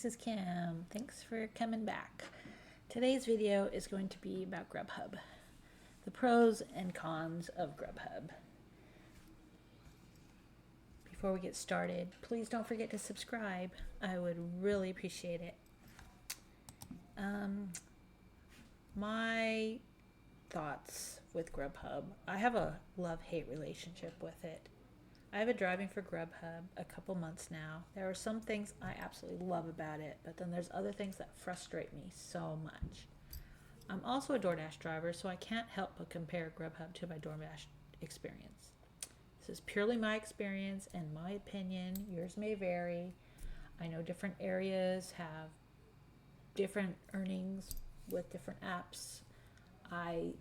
this is Kim. Thanks for coming back. Today's video is going to be about Grubhub, the pros and cons of Grubhub. Before we get started, please don't forget to subscribe. I would really appreciate it. My thoughts with Grubhub. I have a love-hate relationship with it. I've been driving for Grubhub a couple months now. There are some things I absolutely love about it, but then there's other things that frustrate me so much. I'm also a Doordash driver, so I can't help but compare Grubhub to my Doordash experience. This is purely my experience and my opinion. Yours may vary. I know different areas have different earnings with different apps. I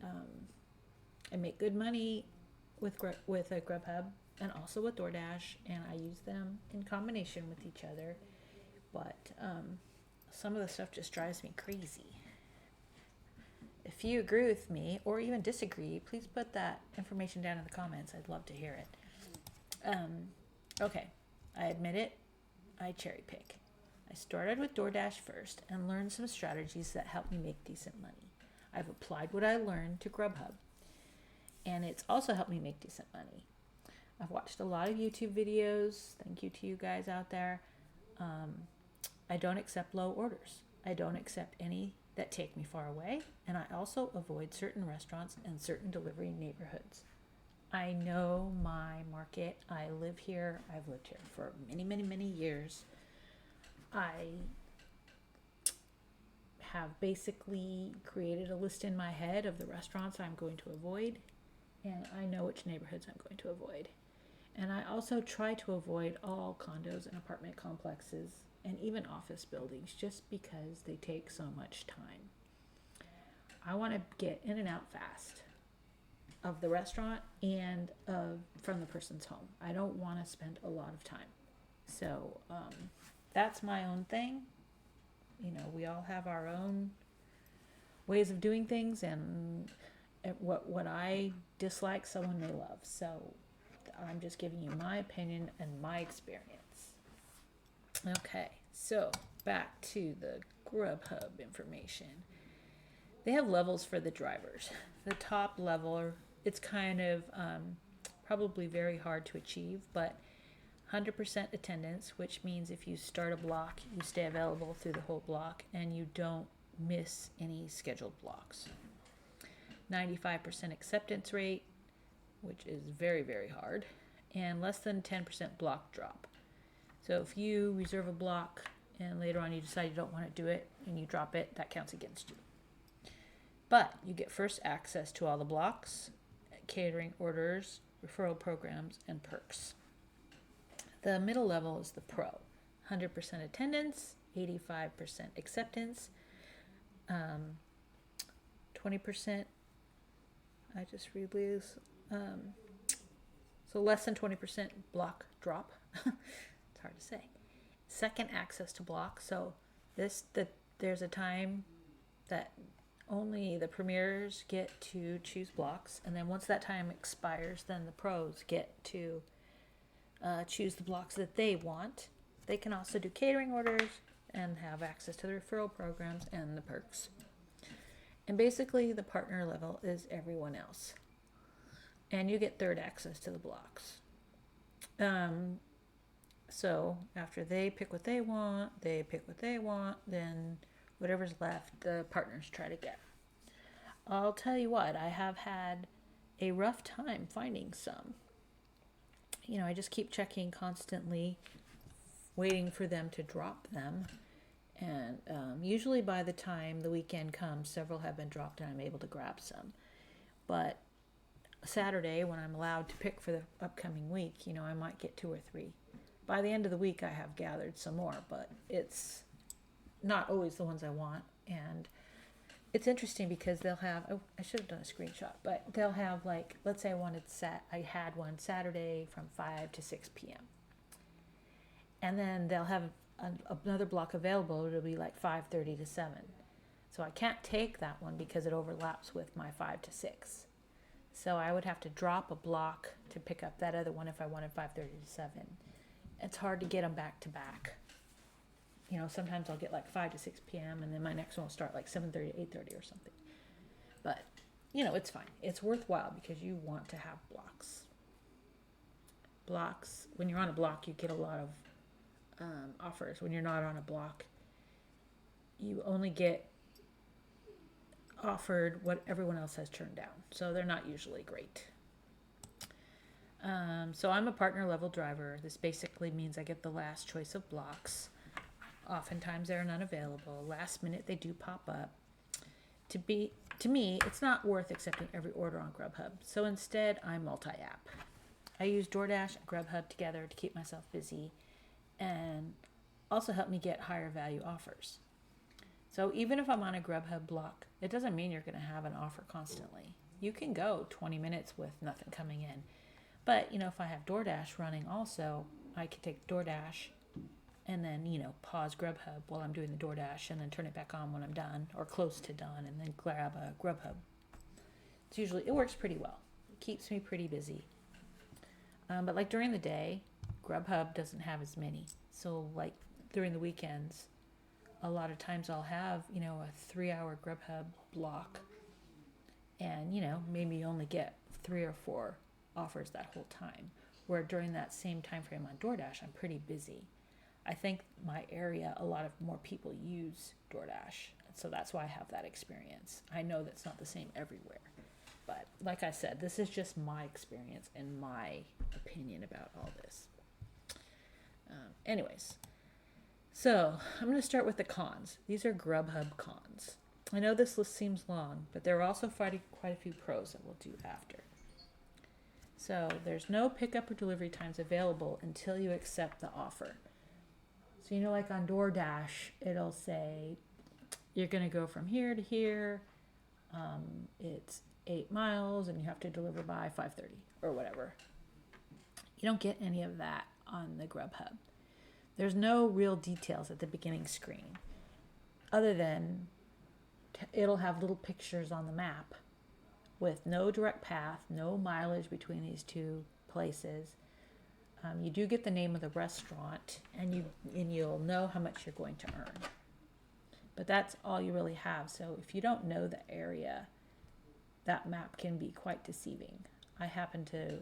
make good money with a Grubhub and also with Doordash, and I use them in combination with each other. But some of the stuff just drives me crazy. If you agree with me or even disagree, please put that information down in the comments. I'd love to hear it. Okay, I admit it, I cherry pick. I started with Doordash first and learned some strategies that helped me make decent money. I've applied what I learned to Grubhub, and it's also helped me make decent money. I've watched a lot of YouTube videos. Thank you to you guys out there. I don't accept low orders. I don't accept any that take me far away, and I also avoid certain restaurants and certain delivery neighborhoods. I know my market. I live here. I've lived here for many, many, many years. I have basically created a list in my head of the restaurants I'm going to avoid, and I know which neighborhoods I'm going to avoid. And I also try to avoid all condos and apartment complexes and even office buildings just because they take so much time. I want to get in and out fast of the restaurant and from the person's home. I don't want to spend a lot of time. So that's my own thing. You know, we all have our own ways of doing things, and what I dislike, someone may love. So I'm just giving you my opinion and my experience. Okay, so back to the Grubhub information. They have levels for the drivers. The top level, it's kind of probably very hard to achieve, but 100% attendance, which means if you start a block, you stay available through the whole block and you don't miss any scheduled blocks. 95% acceptance rate, which is very, very hard, and less than 10% block drop. So if you reserve a block and later on you decide you don't want to do it and you drop it, that counts against you. But you get first access to all the blocks, catering orders, referral programs, and perks. The middle level is the pro. 100% attendance, 85% acceptance, 20%, I just realized, so less than 20% block drop. It's hard to say. Second access to block. So there's a time that only the premiers get to choose blocks, and then once that time expires, then the pros get to choose the blocks that they want. They can also do catering orders and have access to the referral programs and the perks. And basically the partner level is everyone else. And you get third access to the blocks. So after they pick what they want, then whatever's left, the partners try to get. I'll tell you what, I have had a rough time finding some. You know, I just keep checking constantly, waiting for them to drop them. And usually by the time the weekend comes, several have been dropped and I'm able to grab some. But Saturday, when I'm allowed to pick for the upcoming week, you know, I might get 2 or 3. By the end of the week, I have gathered some more, but it's not always the ones I want. And it's interesting because they'll have, I should have done a screenshot, but they'll have, like, let's say I had one Saturday from 5 to 6 p.m. And then they'll have another block available. It'll be like 5:30 to 7. So I can't take that one because it overlaps with my 5 to 6. So I would have to drop a block to pick up that other one if I wanted 5:30 to 7. It's hard to get them back to back. sometimes I'll get like 5 to 6 p.m. and then my next one will start like 7:30 to 8:30 or something. But, it's fine. It's worthwhile because you want to have blocks. Blocks, when you're on a block, you get a lot of offers. When you're not on a block, you only get offered what everyone else has turned down. So they're not usually great. So I'm a partner level driver. This basically means I get the last choice of blocks. Oftentimes they're none available. Last minute they do pop up. To me, it's not worth accepting every order on Grubhub. So instead, I multi-app. I use Doordash and Grubhub together to keep myself busy and also help me get higher value offers. So even if I'm on a Grubhub block, it doesn't mean you're going to have an offer constantly. You can go 20 minutes with nothing coming in. But, if I have Doordash running also, I can take Doordash and then, pause Grubhub while I'm doing the Doordash and then turn it back on when I'm done or close to done and then grab a Grubhub. It works pretty well. It keeps me pretty busy. But like during the day, Grubhub doesn't have as many. So like during the weekends, a lot of times I'll have, a 3-hour Grubhub block and, maybe you only get 3 or 4 offers that whole time. Where during that same time frame on Doordash, I'm pretty busy. I think my area, a lot of more people use Doordash. So that's why I have that experience. I know that's not the same everywhere. But like I said, this is just my experience and my opinion about all this. Anyways, so I'm going to start with the cons. These are Grubhub cons. I know this list seems long, but there are also quite a few pros that we'll do after. So there's no pickup or delivery times available until you accept the offer. So, like on Doordash, it'll say you're going to go from here to here. It's 8 miles and you have to deliver by 5:30 or whatever. You don't get any of that on the Grubhub. There's no real details at the beginning screen other than it'll have little pictures on the map with no direct path, no mileage between these two places. You do get the name of the restaurant and you'll know how much you're going to earn. But that's all you really have. So if you don't know the area, that map can be quite deceiving. I happen to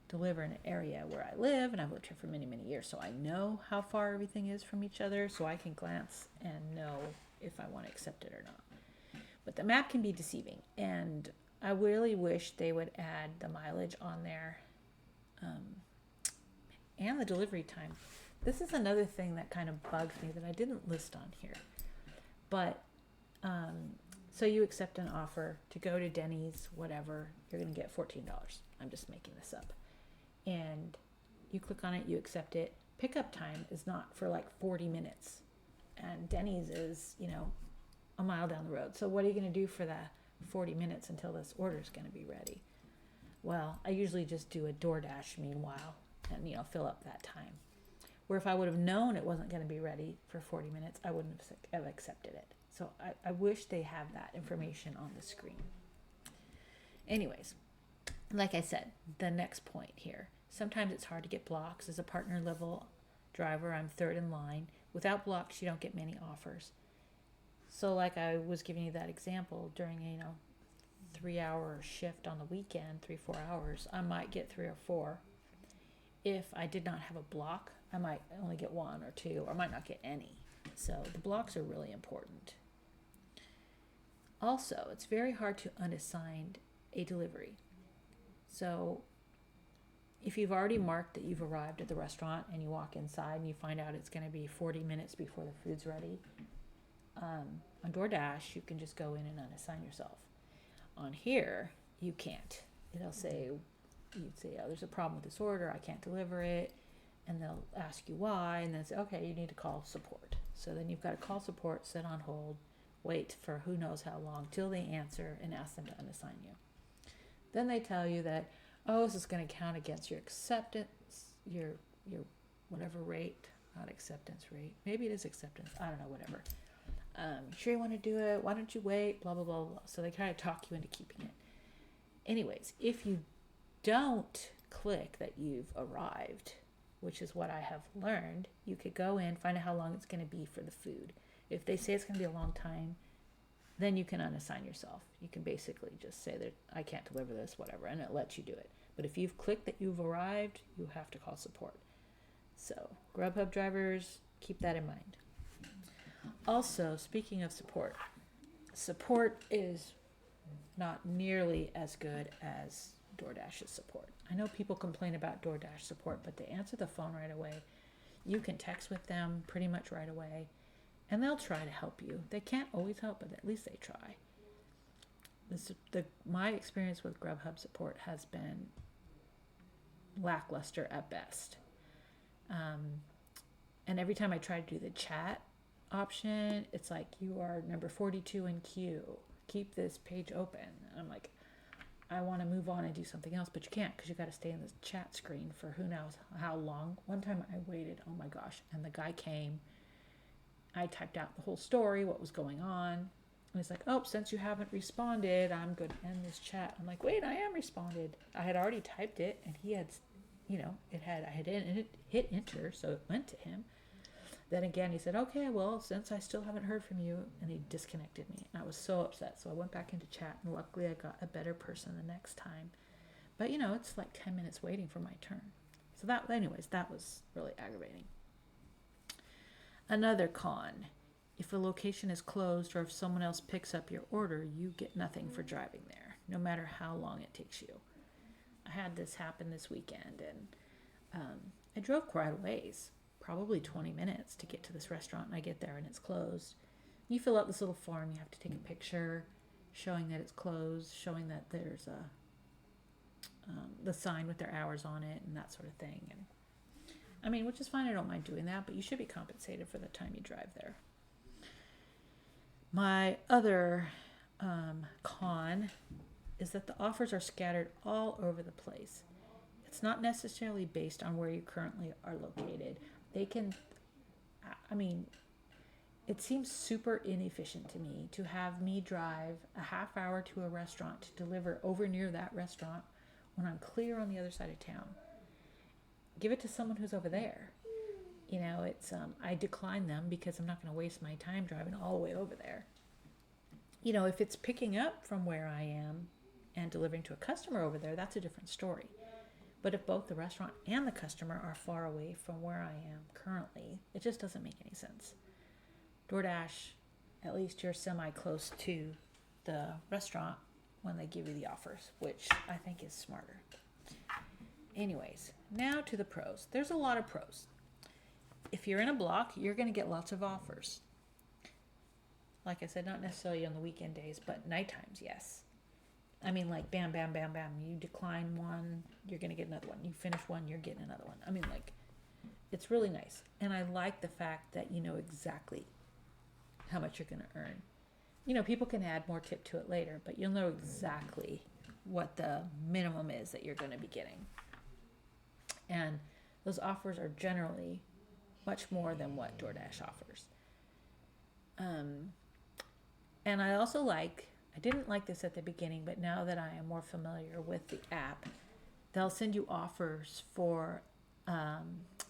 deliver in an area where I live, and I've lived here for many, many years, so I know how far everything is from each other, so I can glance and know if I want to accept it or not. But the map can be deceiving, and I really wish they would add the mileage on there and the delivery time. This is another thing that kind of bugs me that I didn't list on here. But so you accept an offer to go to Denny's, whatever, you're going to get $14. I'm just making this up. And you click on it, you accept it. Pickup time is not for like 40 minutes. And Denny's is, a mile down the road. So what are you going to do for the 40 minutes until this order is going to be ready? Well, I usually just do a DoorDash meanwhile and, fill up that time. Where if I would have known it wasn't going to be ready for 40 minutes, I wouldn't have accepted it. So I wish they have that information on the screen. Anyways, like I said, the next point here. Sometimes it's hard to get blocks. As a partner level driver, I'm third in line. Without blocks, you don't get many offers. So like I was giving you that example, during a 3-hour shift on the weekend, 3-4 hours, I might get 3 or 4. If I did not have a block, I might only get 1 or 2, or might not get any. So the blocks are really important. Also, it's very hard to unassign a delivery. So if you've already marked that you've arrived at the restaurant and you walk inside and you find out it's going to be 40 minutes before the food's ready, on DoorDash, you can just go in and unassign yourself. On here, you can't. It'll say, you'd say, oh, there's a problem with this order, I can't deliver it. And they'll ask you why, and then say, okay, you need to call support. So then you've got to call support, sit on hold, wait for who knows how long till they answer and ask them to unassign you. Then they tell you that, oh, this is going to count against your acceptance, your whatever rate, not acceptance rate. Maybe it is acceptance. I don't know, whatever. Sure you want to do it? Why don't you wait? Blah, blah, blah, blah. So they kind of talk you into keeping it. Anyways, if you don't click that you've arrived, which is what I have learned, you could go in, find out how long it's going to be for the food. If they say it's going to be a long time, then you can unassign yourself. You can basically just say that I can't deliver this, whatever, and it lets you do it. But if you've clicked that you've arrived, you have to call support. So Grubhub drivers, keep that in mind. Also, speaking of support, support is not nearly as good as DoorDash's support. I know people complain about DoorDash support, but they answer the phone right away. You can text with them pretty much right away, and they'll try to help you. They can't always help, but at least they try. My experience with Grubhub support has been lackluster at best. And every time I try to do the chat option, it's like, you are number 42 in queue. Keep this page open. And I'm like, I want to move on and do something else, but you can't, because you got to stay in the chat screen for who knows how long. One time I waited, oh my gosh, and the guy came. I typed out the whole story, what was going on. And he's like, oh, since you haven't responded, I'm going to end this chat. I'm like, wait, I am responded. I had already typed it, and he had, I had hit enter, so it went to him. Then again, he said, okay, well, since I still haven't heard from you, and he disconnected me. And I was so upset. So I went back into chat, and luckily I got a better person the next time. But, it's like 10 minutes waiting for my turn. So that was really aggravating. Another con, if a location is closed or if someone else picks up your order, you get nothing for driving there, no matter how long it takes you. I had this happen this weekend, and I drove quite a ways, probably 20 minutes to get to this restaurant, and I get there and it's closed. You fill out this little form, you have to take a picture showing that it's closed, showing that there's the sign with their hours on it and that sort of thing. And which is fine, I don't mind doing that, but you should be compensated for the time you drive there. My other con is that the offers are scattered all over the place. It's not necessarily based on where you currently are located. It seems super inefficient to me to have me drive a half hour to a restaurant to deliver over near that restaurant when I'm clear on the other side of town. Give it to someone who's over there. I decline them because I'm not going to waste my time driving all the way over there. If it's picking up from where I am and delivering to a customer over there, that's a different story. But if both the restaurant and the customer are far away from where I am currently, it just doesn't make any sense. DoorDash, at least you're semi-close to the restaurant when they give you the offers, which I think is smarter. Anyways, now to the pros. There's a lot of pros. If you're in a block, you're going to get lots of offers. Like I said, not necessarily on the weekend days, but night times, yes. Like bam, bam, bam, bam. You decline one, you're going to get another one. You finish one, you're getting another one. It's really nice. And I like the fact that you know exactly how much you're going to earn. People can add more tip to it later, but you'll know exactly what the minimum is that you're going to be getting. And those offers are generally much more than what DoorDash offers. And I also I didn't like this at the beginning, but now that I am more familiar with the app, they'll send you offers for a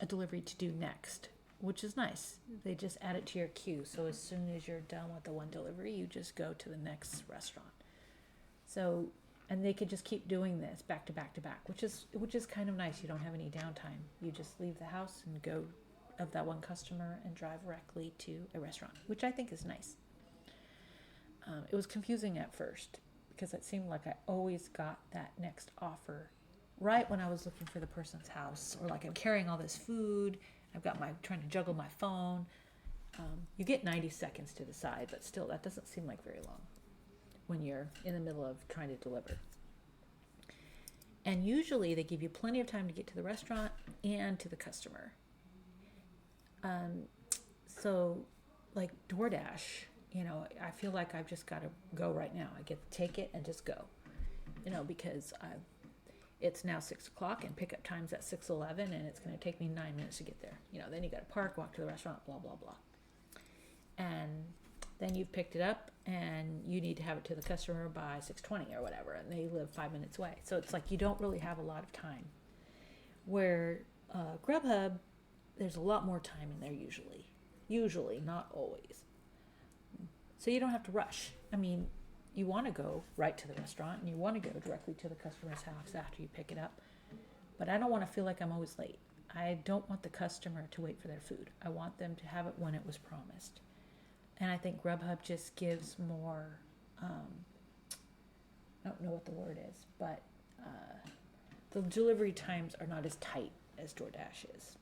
delivery to do next, which is nice. They just add it to your queue. So as soon as you're done with the one delivery, you just go to the next restaurant. So, and they could just keep doing this back to back to back, which is kind of nice. You don't have any downtime. You just leave the house and go of that one customer and drive directly to a restaurant, which I think is nice. It was confusing at first because it seemed like I always got that next offer right when I was looking for the person's house, or like I'm carrying all this food. I've got trying to juggle my phone. You get 90 seconds to decide, but still that doesn't seem like very long when you're in the middle of trying to deliver. And usually they give you plenty of time to get to the restaurant and to the customer. So like DoorDash, I feel like I've just got to go right now. I get to take it and just go, because it's now 6:00 and pickup time's at 6:11, and it's going to take me 9 minutes to get there. Then you got to park, walk to the restaurant, blah, blah, blah. And then you've picked it up and you need to have it to the customer by 6:20 or whatever, and they live 5 minutes away. So it's like you don't really have a lot of time. Where Grubhub, there's a lot more time in there usually, not always. So you don't have to rush. I mean, you want to go right to the restaurant and you want to go directly to the customer's house after you pick it up. But I don't want to feel like I'm always late. I don't want the customer to wait for their food. I want them to have it when it was promised. And I think Grubhub just gives more, I don't know what the word is, but the delivery times are not as tight as Doordash is.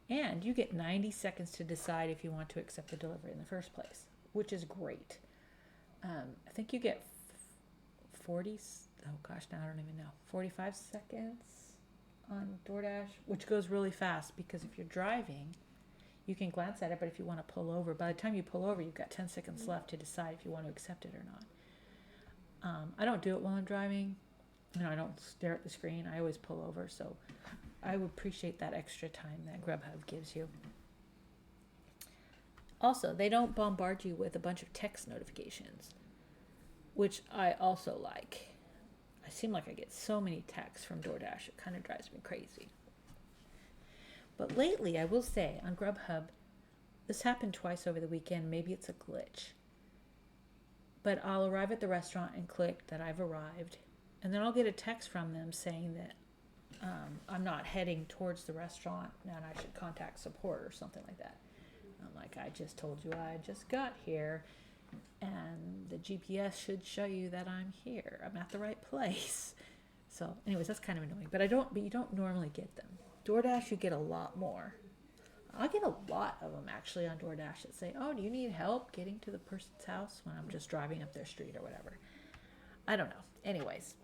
And you get 90 seconds to decide if you want to accept the delivery in the first place, which is great. I think you get 45 seconds on Doordash, which goes really fast because if you're driving, you can glance at it, but if you want to pull over, by the time you pull over, you've got 10 seconds left to decide if you want to accept it or not. I don't do it while I'm driving. I don't stare at the screen. I always pull over, so I would appreciate that extra time that Grubhub gives you. Also, they don't bombard you with a bunch of text notifications, which I also like. I seem like I get so many texts from Doordash, it kind of drives me crazy. But lately, I will say, on Grubhub, this happened twice over the weekend. Maybe it's a glitch. But I'll arrive at the restaurant and click that I've arrived, and then I'll get a text from them saying that I'm not heading towards the restaurant and I should contact support or something like that. I'm like, I just told you I just got here, and the GPS should show you that I'm here. I'm at the right place. So, anyways, that's kind of annoying. But you don't normally get them. Doordash, you get a lot more. I get a lot of them actually on Doordash that say, "Oh, do you need help getting to the person's house?" when I'm just driving up their street or whatever. I don't know. Anyways,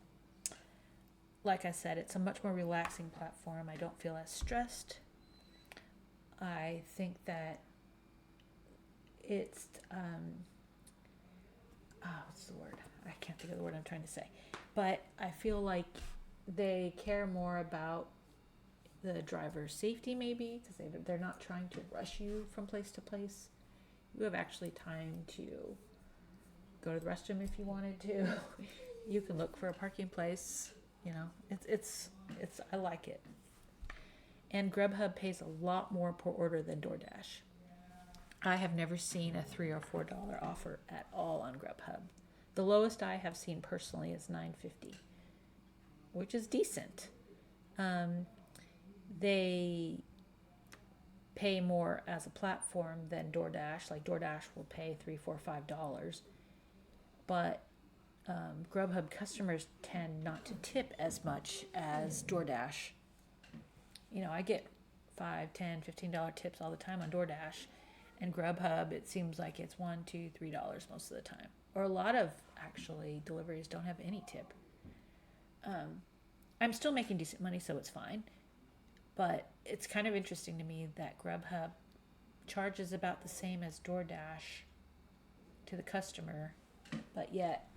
like I said, it's a much more relaxing platform. I don't feel as stressed. I think that it's what's the word? I can't think of the word I'm trying to say. But I feel like they care more about the driver's safety, maybe, because they're not trying to rush you from place to place. You have actually time to go to the restroom if you wanted to. You can look for a parking place. It's I like it. And Grubhub pays a lot more per order than Doordash. I have never seen a $3 or $4 offer at all on Grubhub. The lowest I have seen personally is $9.50, which is decent. They pay more as a platform than Doordash. Like Doordash will pay $3, $4, $5, but Grubhub customers tend not to tip as much as Doordash. I get $5, $10, $15 tips all the time on Doordash, and Grubhub, it seems like it's $1, $2, $3 most of the time. Or a lot of actually deliveries don't have any tip. I'm still making decent money, so it's fine. But it's kind of interesting to me that Grubhub charges about the same as Doordash to the customer, but yet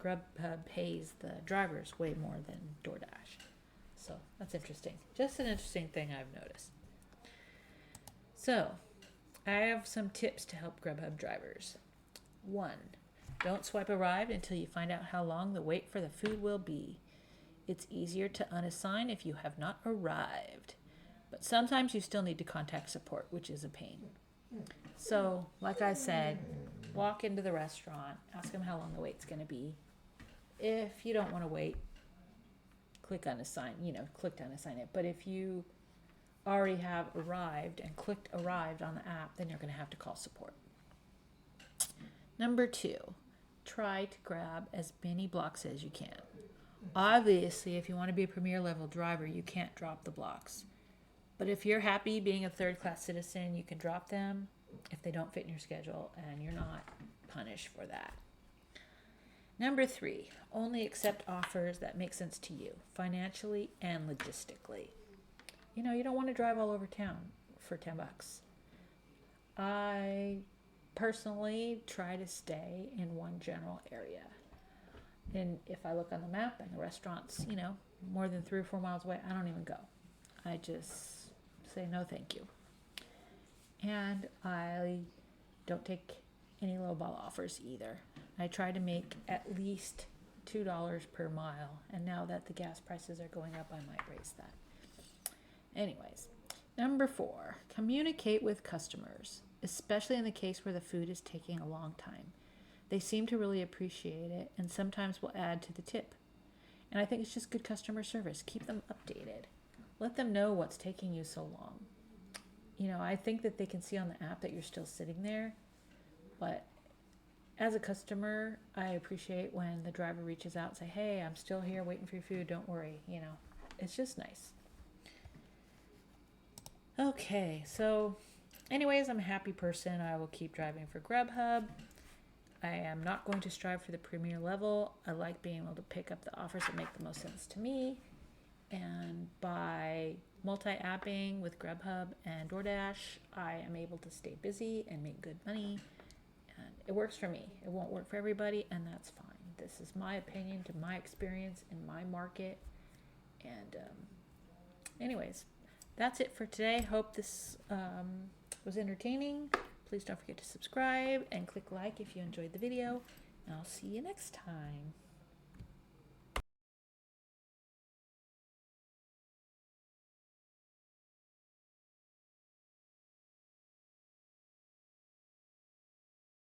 Grubhub pays the drivers way more than Doordash. So that's interesting. Just an interesting thing I've noticed. So I have some tips to help Grubhub drivers. 1, don't swipe arrived until you find out how long the wait for the food will be. It's easier to unassign if you have not arrived. But sometimes you still need to contact support, which is a pain. So, like I said, walk into the restaurant, ask them how long the wait's going to be. If you don't want to wait, click to unassign it. But if you already have arrived and clicked arrived on the app, then you're going to have to call support. Number 2, try to grab as many blocks as you can. Obviously, if you want to be a premier level driver, you can't drop the blocks. But if you're happy being a third-class citizen, you can drop them if they don't fit in your schedule, and you're not punished for that. Number 3, only accept offers that make sense to you, financially and logistically. You don't want to drive all over town for $10. I personally try to stay in one general area. And if I look on the map and the restaurant's, more than 3 or 4 miles away, I don't even go. I just say no thank you. And I don't take any lowball offers either. I try to make at least $2 per mile, and now that the gas prices are going up, I might raise that. Anyways, number 4, communicate with customers, especially in the case where the food is taking a long time. They seem to really appreciate it and sometimes will add to the tip. And I think it's just good customer service. Keep them updated. Let them know what's taking you so long. You know, I think that they can see on the app that you're still sitting there, but as a customer, I appreciate when the driver reaches out and say, hey, I'm still here waiting for your food. Don't worry. You know, it's just nice. Okay, so anyways, I'm a happy person. I will keep driving for Grubhub. I am not going to strive for the premier level. I like being able to pick up the offers that make the most sense to me. And by multi-apping with Grubhub and Doordash, I am able to stay busy and make good money. And it works for me. It won't work for everybody, and that's fine. This is my opinion to my experience in my market. And anyways, that's it for today. Hope this was entertaining. Please don't forget to subscribe and click like if you enjoyed the video. And I'll see you next time.